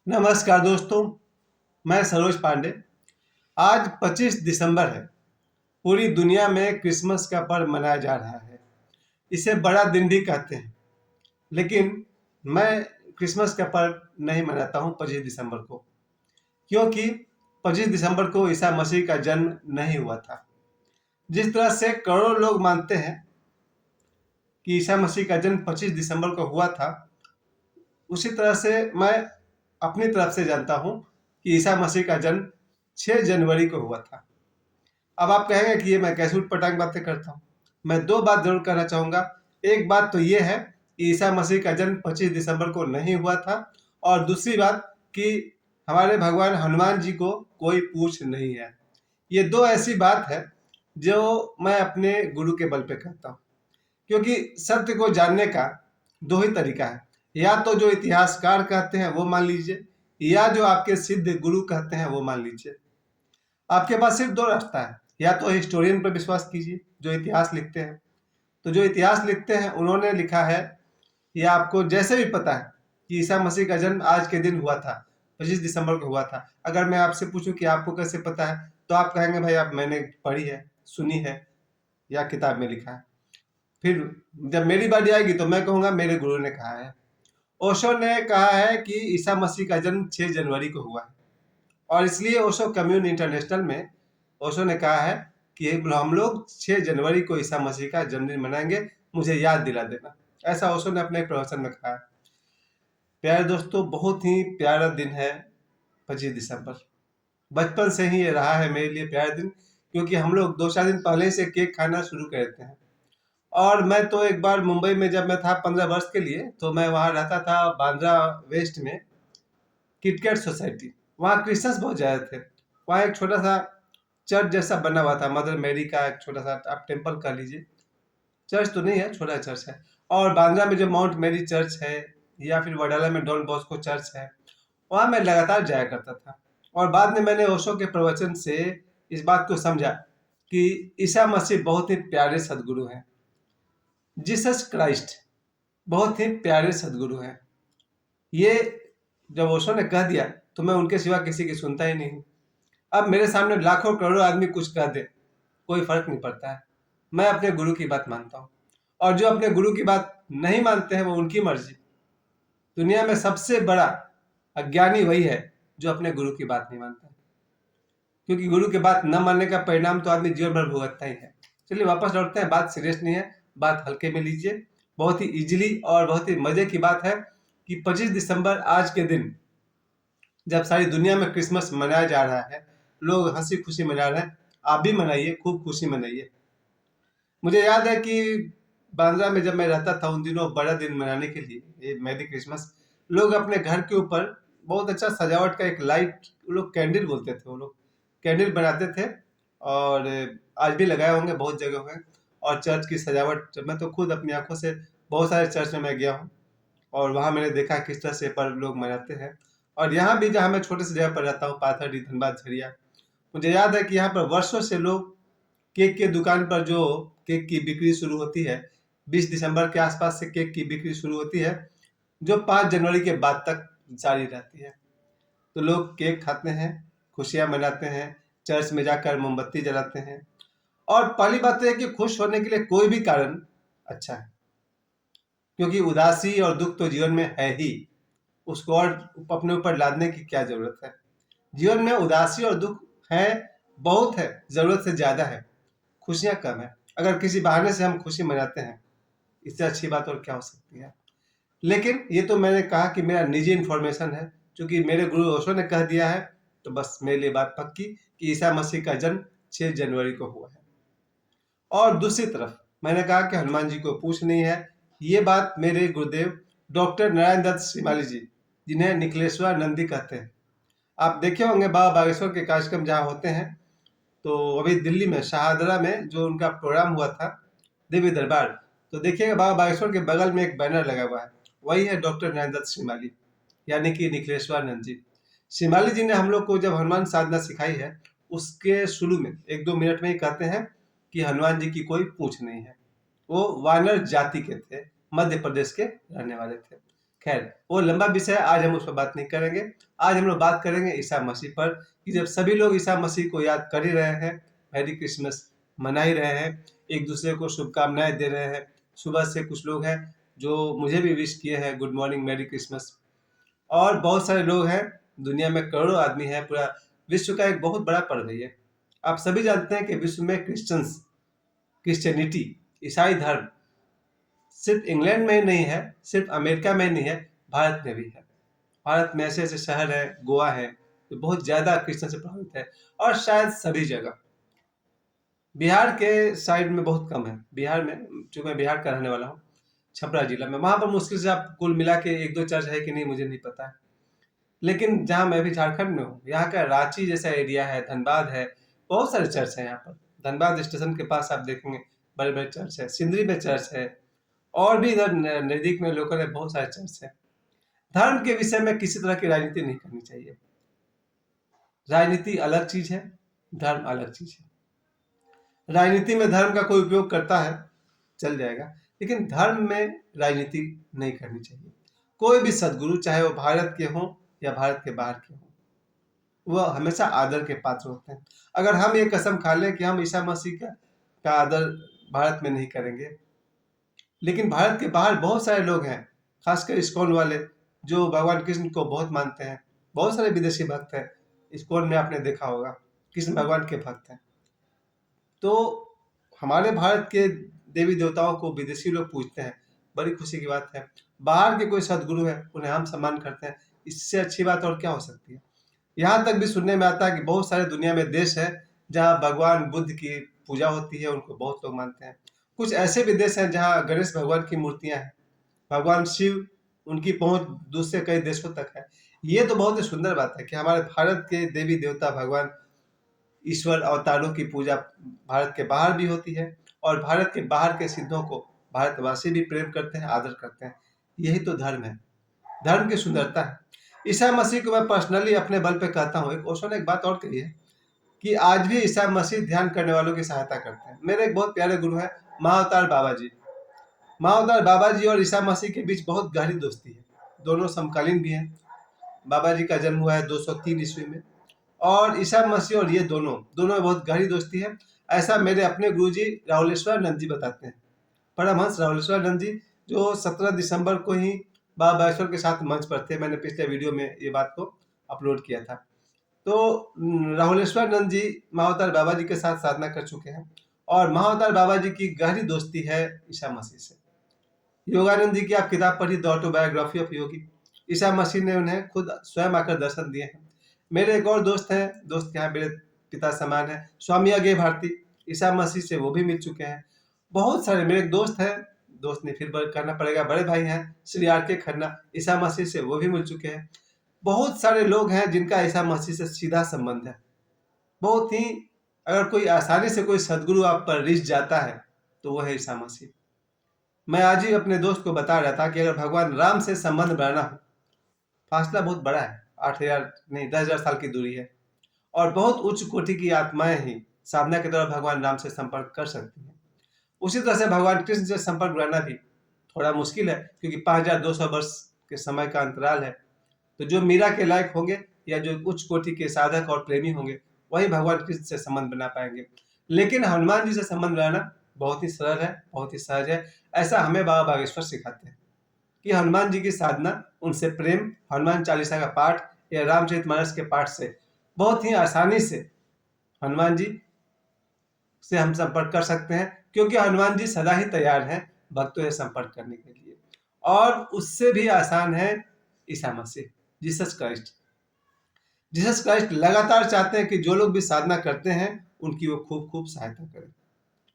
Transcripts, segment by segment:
नमस्कार दोस्तों, मैं सरोज पांडे। आज 25 दिसंबर है। पूरी दुनिया में क्रिसमस का पर्व मनाया जा रहा है। इसे बड़ा दिन भी कहते हैं, लेकिन मैं क्रिसमस का पर्व नहीं मनाता हूँ 25 दिसंबर को, क्योंकि 25 दिसंबर को ईसा मसीह का जन्म नहीं हुआ था। जिस तरह से करोड़ों लोग मानते हैं कि ईसा मसीह का जन्म 25 दिसंबर को हुआ था, उसी तरह से मैं अपनी तरफ से जानता हूँ कि ईसा मसीह का जन्म 6 जनवरी को हुआ था। अब आप कहेंगे कि ये मैं कैसे उटपटांग बातें करता हूँ। मैं दो बात जरूर कहना चाहूँगा। एक बात तो ये है कि ईसा मसीह का जन्म 25 दिसंबर को नहीं हुआ था, और दूसरी बात कि हमारे भगवान हनुमान जी को कोई पूछ नहीं है। ये दो ऐसी बात है जो मैं अपने गुरु के बल पे कहता हूँ, क्योंकि सत्य को जानने का दो ही तरीका है। या तो जो इतिहासकार कहते हैं वो मान लीजिए, या जो आपके सिद्ध गुरु कहते हैं वो मान लीजिए। आपके पास सिर्फ दो रास्ता है। या तो हिस्टोरियन पर विश्वास कीजिए जो इतिहास लिखते हैं। तो जो इतिहास लिखते हैं उन्होंने लिखा है, या आपको जैसे भी पता है कि ईसा मसीह का जन्म आज के दिन हुआ था, 25 दिसंबर को हुआ था। अगर मैं आपसे पूछूं कि आपको कैसे पता है, तो आप कहेंगे भाई आप मैंने पढ़ी है, सुनी है, या किताब में लिखा है। फिर जब मेरी बारी आएगी तो मैं कहूँगा मेरे गुरु ने कहा है। ओशो ने कहा है कि ईसा मसीह का जन्म 6 जनवरी को हुआ है, और इसलिए ओशो कम्युन इंटरनेशनल में ओशो ने कहा है कि हम लोग 6 जनवरी को ईसा मसीह का जन्मदिन मनाएंगे, मुझे याद दिला देना। ऐसा ओशो ने अपने एक प्रवचन में कहा है। प्यारे दोस्तों, बहुत ही प्यारा दिन है 25 दिसंबर। बचपन से ही ये रहा है मेरे लिए प्यारा दिन, क्योंकि हम लोग 2-4 दिन पहले से केक खाना शुरू कर देते हैं। और मैं तो एक बार मुंबई में जब मैं था 15 वर्ष के लिए, तो मैं वहाँ रहता था बांद्रा वेस्ट में, किटकैट सोसाइटी। वहाँ क्रिश्चियंस बहुत ज़्यादा थे। वहाँ एक छोटा सा चर्च जैसा बना हुआ था, मदर मेरी का एक छोटा सा आप टेम्पल कह लीजिए। चर्च तो नहीं है, छोटा चर्च है। और बांद्रा में जो माउंट मेरी चर्च है, या फिर वडाला में डॉन बॉस्को चर्च है, वहाँ मैं लगातार जाया करता था। और बाद में मैंने ओशो के प्रवचन से इस बात को समझा कि ईसा मसीह बहुत ही प्यारे सदगुरु हैं। जीसस क्राइस्ट बहुत ही प्यारे सदगुरु हैं। ये जब ओशो ने कह दिया तो मैं उनके सिवा किसी की सुनता ही नहीं हूँ। अब मेरे सामने लाखों करोड़ों आदमी कुछ कह दे, कोई फर्क नहीं पड़ता है। मैं अपने गुरु की बात मानता हूँ, और जो अपने गुरु की बात नहीं मानते हैं वो उनकी मर्जी। दुनिया में सबसे बड़ा अज्ञानी वही है जो अपने गुरु की बात नहीं मानता है, क्योंकि गुरु की बात न मानने का परिणाम तो आदमी जीवन भर भुगतता ही है। चलिए वापस लौटते हैं। बात सीरियस नहीं है, बात हल्के में लीजिए। बहुत ही इजीली और बहुत ही मजे की बात है कि 25 दिसंबर आज के दिन, जब सारी दुनिया में क्रिसमस मनाया जा रहा है, लोग हंसी खुशी मना रहे हैं, आप भी मनाइए, खूब खुशी मनाइए। मुझे याद है कि बांद्रा में जब मैं रहता था उन दिनों बड़ा दिन मनाने के लिए, ये मैरी क्रिसमस, लोग अपने घर के ऊपर बहुत अच्छा सजावट का एक लाइट, वो लोग कैंडल बोलते थे, वो लोग कैंडल बनाते थे। और आज भी लगाए होंगे बहुत जगह में। और चर्च की सजावट, मैं तो खुद अपनी आंखों से बहुत सारे चर्च में मैं गया हूँ, और वहाँ मैंने देखा किस तरह से पर्व लोग मनाते हैं। और यहाँ भी जहाँ मैं छोटे से जगह पर रहता हूँ, पाथरडी, धनबाद, झरिया, मुझे याद है कि यहाँ पर वर्षों से लोग केक के दुकान पर जो केक की बिक्री शुरू होती है, 20 दिसंबर के आसपास से केक की बिक्री शुरू होती है, जो 5 जनवरी के बाद तक जारी रहती है। तो लोग केक खाते हैं, खुशियाँ मनाते हैं, चर्च में जाकर मोमबत्ती जलाते हैं। और पहली बात तो है कि खुश होने के लिए कोई भी कारण अच्छा है, क्योंकि उदासी और दुख तो जीवन में है ही, उसको और अपने ऊपर लादने की क्या जरूरत है। जीवन में उदासी और दुख है, बहुत है, जरूरत से ज्यादा है, खुशियां कम है। अगर किसी बहाने से हम खुशी मनाते हैं, इससे अच्छी बात और क्या हो सकती है। लेकिन ये तो मैंने कहा कि मेरा निजी इन्फॉर्मेशन है, क्योंकि मेरे गुरु ओशो ने कह दिया है, तो बस मेरे लिए बात पक्की कि ईसा मसीह का जन्म 6 जनवरी को हुआ है। और दूसरी तरफ मैंने कहा कि हनुमान जी को पूछ नहीं है। ये बात मेरे गुरुदेव डॉक्टर नारायण दत्त श्रीमाली जी, जिन्हें निखिलेश्वर नंदी कहते हैं, आप देखे होंगे बाबा बागेश्वर के कार्यक्रम जहाँ होते हैं। तो अभी दिल्ली में शाहदरा में जो उनका प्रोग्राम हुआ था, देवी दरबार, तो देखिएगा बाबा बागेश्वर के बगल में एक बैनर लगा हुआ है, वही है डॉक्टर नारायण दत्त श्रीमाली, यानी कि निखिलेश्वरानंद जी। श्रीमाली जी ने हम लोग को जब हनुमान साधना सिखाई है, उसके शुरू में 1-2 मिनट में ही कहते हैं कि हनुमान जी की कोई पूछ नहीं है। वो वानर जाति के थे, मध्य प्रदेश के रहने वाले थे। खैर वो लंबा विषय है, आज हम उस पर बात नहीं करेंगे। आज हम लोग बात करेंगे ईसा मसीह पर कि जब सभी लोग ईसा मसीह को याद कर ही रहे हैं, मैरी क्रिसमस मना ही रहे हैं, एक दूसरे को शुभकामनाएं दे रहे हैं। सुबह से कुछ लोग हैं जो मुझे भी विश किए हैं गुड मॉर्निंग मैरी क्रिसमस, और बहुत सारे लोग हैं, दुनिया में करोड़ों आदमी हैं, पूरा विश्व का एक बहुत बड़ा पर्व है ये। आप सभी जानते हैं कि विश्व में क्रिश्चियनिटी, ईसाई धर्म सिर्फ इंग्लैंड में ही नहीं है, सिर्फ अमेरिका में नहीं है, भारत में भी है। भारत में ऐसे ऐसे शहर है, गोवा है, जो बहुत ज्यादा क्रिश्चियन से प्रभावित है, और शायद सभी जगह। बिहार के साइड में बहुत कम है। बिहार में, चूंकि मैं बिहार का रहने वाला हूँ, छपरा जिला में, वहां पर मुश्किल से आप कुल मिला के एक दो चर्च है कि नहीं मुझे नहीं पता है। लेकिन जहाँ मैं भी झारखंड में हूँ, यहाँ का रांची जैसा एरिया है, धनबाद है, बहुत सारे चर्च है यहाँ पर। धनबाद स्टेशन के पास आप देखेंगे बड़े बड़े चर्च है, सिंदरी में चर्च है, और भी इधर नजदीक में लोकल है, बहुत सारे चर्च है। धर्म के विषय में किसी तरह की राजनीति नहीं करनी चाहिए। राजनीति अलग चीज है, धर्म अलग चीज है। राजनीति में धर्म का कोई उपयोग करता है चल जाएगा, लेकिन धर्म में राजनीति नहीं करनी चाहिए। कोई भी सदगुरु, चाहे वो भारत के हों या भारत के बाहर के हों, वह हमेशा आदर के पात्र होते हैं। अगर हम ये कसम खा लें कि हम ईसा मसीह का आदर भारत में नहीं करेंगे, लेकिन भारत के बाहर बहुत सारे लोग हैं, खासकर इस्कॉन वाले, जो भगवान कृष्ण को बहुत मानते हैं। बहुत सारे विदेशी भक्त हैं इस्कॉन में, आपने देखा होगा, कृष्ण भगवान के भक्त हैं। तो हमारे भारत के देवी देवताओं को विदेशी लोग पूजते हैं, बड़ी खुशी की बात है। बाहर के कोई सदगुरु है, उन्हें हम सम्मान करते हैं, इससे अच्छी बात और क्या हो सकती है। यहाँ तक भी सुनने में आता है कि बहुत सारे दुनिया में देश है जहाँ भगवान बुद्ध की पूजा होती है, उनको बहुत लोग मानते हैं। कुछ ऐसे भी देश हैं जहाँ गणेश भगवान की मूर्तियां हैं, भगवान शिव, उनकी पहुंच दूसरे कई देशों तक है। ये तो बहुत ही सुंदर बात है कि हमारे भारत के देवी देवता, भगवान, ईश्वर अवतारों की पूजा भारत के बाहर भी होती है, और भारत के बाहर के सिद्धों को भारतवासी भी प्रेम करते हैं, आदर करते हैं। यही तो धर्म है, धर्म की सुंदरता है। ईसा मसीह को मैं पर्सनली अपने बल पे कहता हूँ। एक ओशो ने एक बात और कही है कि आज भी ईसा मसीह ध्यान करने वालों की सहायता करते हैं। मेरे एक बहुत प्यारे गुरु हैं, महाअवतार बाबा जी। महाअवतार बाबा जी और ईसा मसीह के बीच बहुत गहरी दोस्ती है, दोनों समकालीन भी हैं। बाबा जी का जन्म हुआ है 203 ईस्वी में, और ईसा मसीह और ये दोनों में बहुत गहरी दोस्ती है। ऐसा मेरे अपने गुरुजी राहुलेश्वरानंद जी बताते हैं, परमहंस राहुलेश्वरानंद जी, जो 17 दिसंबर को ही बाबा बागेश्वर के साथ मंच पर थे। मैंने पिछले वीडियो में ये बात को अपलोड किया था। तो राहुलेश्वरानंद जी महाअवतार बाबा जी के साथ साधना कर चुके हैं, और महाअवतार बाबा जी की गहरी दोस्ती है ईसा मसीह से। योगानंद जी की आप किताब पढ़ी, द ऑटोबायोग्राफी ऑफ योगी, ईसा मसीह ने उन्हें खुद स्वयं आकर दर्शन दिए हैं। मेरे एक और दोस्त हैं, दोस्त के यहाँ मेरे पिता समान है, स्वामी अज्ञे भारती, ईसा मसीह से वो भी मिल चुके हैं। बहुत सारे मेरे एक दोस्त हैं, दोस्त ने फिर कहना पड़ेगा, बड़े भाई हैं श्री आर के खन्ना, ईसा मसीह से वो भी मिल चुके हैं। बहुत सारे लोग हैं जिनका ईसा मसीह से सीधा संबंध है। बहुत ही, अगर कोई आसानी से कोई सदगुरु आप पर रिझ जाता है तो वो है ईसा मसीह। मैं आज ही अपने दोस्त को बता रहा था कि अगर भगवान राम से संबंध बनाना हो, फासला बहुत बड़ा है, 8,000 नहीं 10,000 साल की दूरी है, और बहुत उच्च कोटि की आत्माएं ही साधना के द्वारा भगवान राम से संपर्क कर सकती हैं। उसी तरह से भगवान कृष्ण से संपर्क बनाना भी थोड़ा मुश्किल है, क्योंकि 5,200 वर्ष के समय का अंतराल है। तो जो मीरा के लायक होंगे या जो उच्च कोटि के साधक और प्रेमी होंगे, वही भगवान कृष्ण से संबंध बना पाएंगे। लेकिन हनुमान जी से संबंध बनाना बहुत ही सरल है, बहुत ही सहज है। ऐसा हमें बाबा बागेश्वर सिखाते हैं कि हनुमान जी की साधना, उनसे प्रेम, हनुमान चालीसा का पाठ या रामचरितमानस के पाठ से बहुत ही आसानी से हनुमान जी से हम संपर्क कर सकते हैं, क्योंकि हनुमान जी सदा ही तैयार हैं भक्तों से संपर्क करने के लिए। और उससे भी आसान है Isa Masih, Jesus Christ. Jesus Christ लगातार चाहते हैं कि जो लोग भी साधना करते हैं उनकी वो खूब खूब सहायता करें।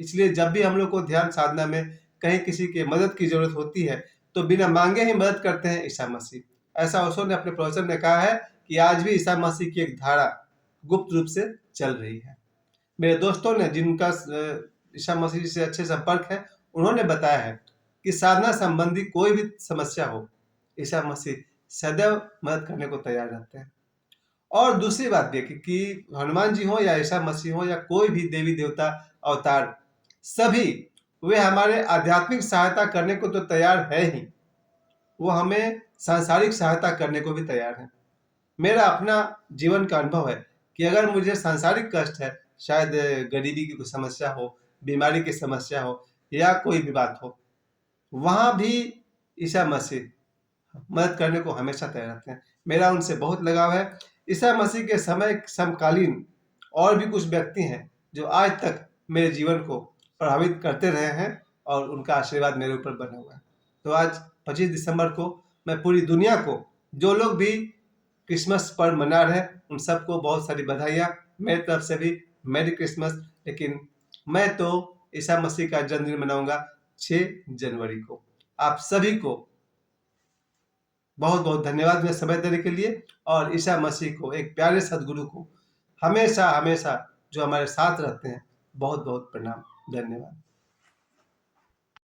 इसलिए जब भी हम लोग को ध्यान साधना में कहीं किसी के मदद की जरूरत होती है, तो बिना मांगे ही मदद करते हैं ईसा मसीह। ऐसा ओशो ने अपने प्रवचन में कहा है कि आज भी ईसा मसीह की एक धारा गुप्त रूप से चल रही है। मेरे दोस्तों ने, जिनका ईसा मसीह से अच्छे संपर्क है, उन्होंने बताया है कि साधना संबंधी कोई भी समस्या हो, ईसा मसीह सदैव मदद करने को तैयार रहते हैं। और दूसरी बात देखिए कि हनुमान जी हो या ईसा मसीह हो या कोई भी देवी देवता अवतार, सभी वे हमारे आध्यात्मिक सहायता करने को तो तैयार है ही, वो हमें सांसारिक सहायता करने को भी तैयार हैं। मेरा अपना जीवन का अनुभव है कि अगर मुझे सांसारिक कष्ट है, शायद गरीबी की कोई समस्या हो, बीमारी की समस्या हो या कोई भी बात हो, वहाँ भी ईसा मसीह मदद करने को हमेशा तैयार रहते हैं। मेरा उनसे बहुत लगाव है। ईसा मसीह के समय समकालीन और भी कुछ व्यक्ति हैं जो आज तक मेरे जीवन को प्रभावित करते रहे हैं और उनका आशीर्वाद मेरे ऊपर बना हुआ है। तो आज 25 दिसंबर को मैं पूरी दुनिया को, जो लोग भी क्रिसमस पर्व मना रहे हैं, उन सबको बहुत सारी बधाइयाँ। मेरी तरफ से भी मैरी क्रिसमस। लेकिन मैं तो ईसा मसीह का जन्मदिन मनाऊंगा 6 जनवरी को। आप सभी को बहुत बहुत धन्यवाद मेरे समय देने के लिए, और ईसा मसीह को, एक प्यारे सदगुरु को हमेशा हमेशा जो हमारे साथ रहते हैं, बहुत बहुत प्रणाम। धन्यवाद।